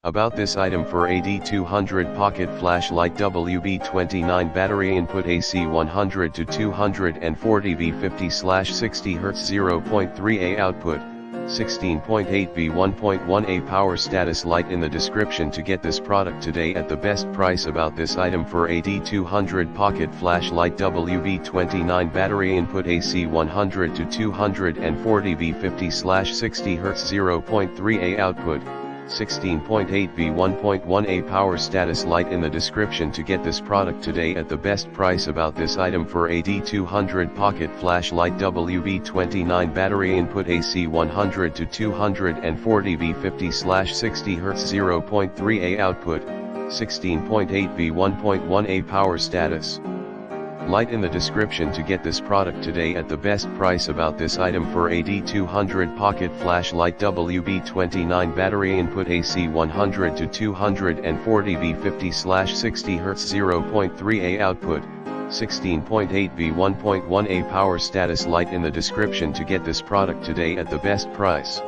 About this item for AD200 pocket flashlight WB29 battery input AC 100 to 240 V50/60 Hz 0.3A output, 16.8 V 1.1A power status light in the description to get this product today at the best price. About this item for AD200 pocket flashlight WB29 battery input AC 100 to 240 V50/60 Hz 0.3A output, 16.8 V 1.1A power status light in the description to get this product today at the best price. About this item for AD200 pocket flashlight WB29 battery input AC 100 to 240 V50/60 Hz 0.3A output, 16.8 V 1.1A power status light in the description to get this product today at the best price. About this item for AD200 pocket flashlight WB29 battery input AC 100 to 240 V50/60 Hz 0.3A output, 16.8 V 1.1A power status light in the description to get this product today at the best price.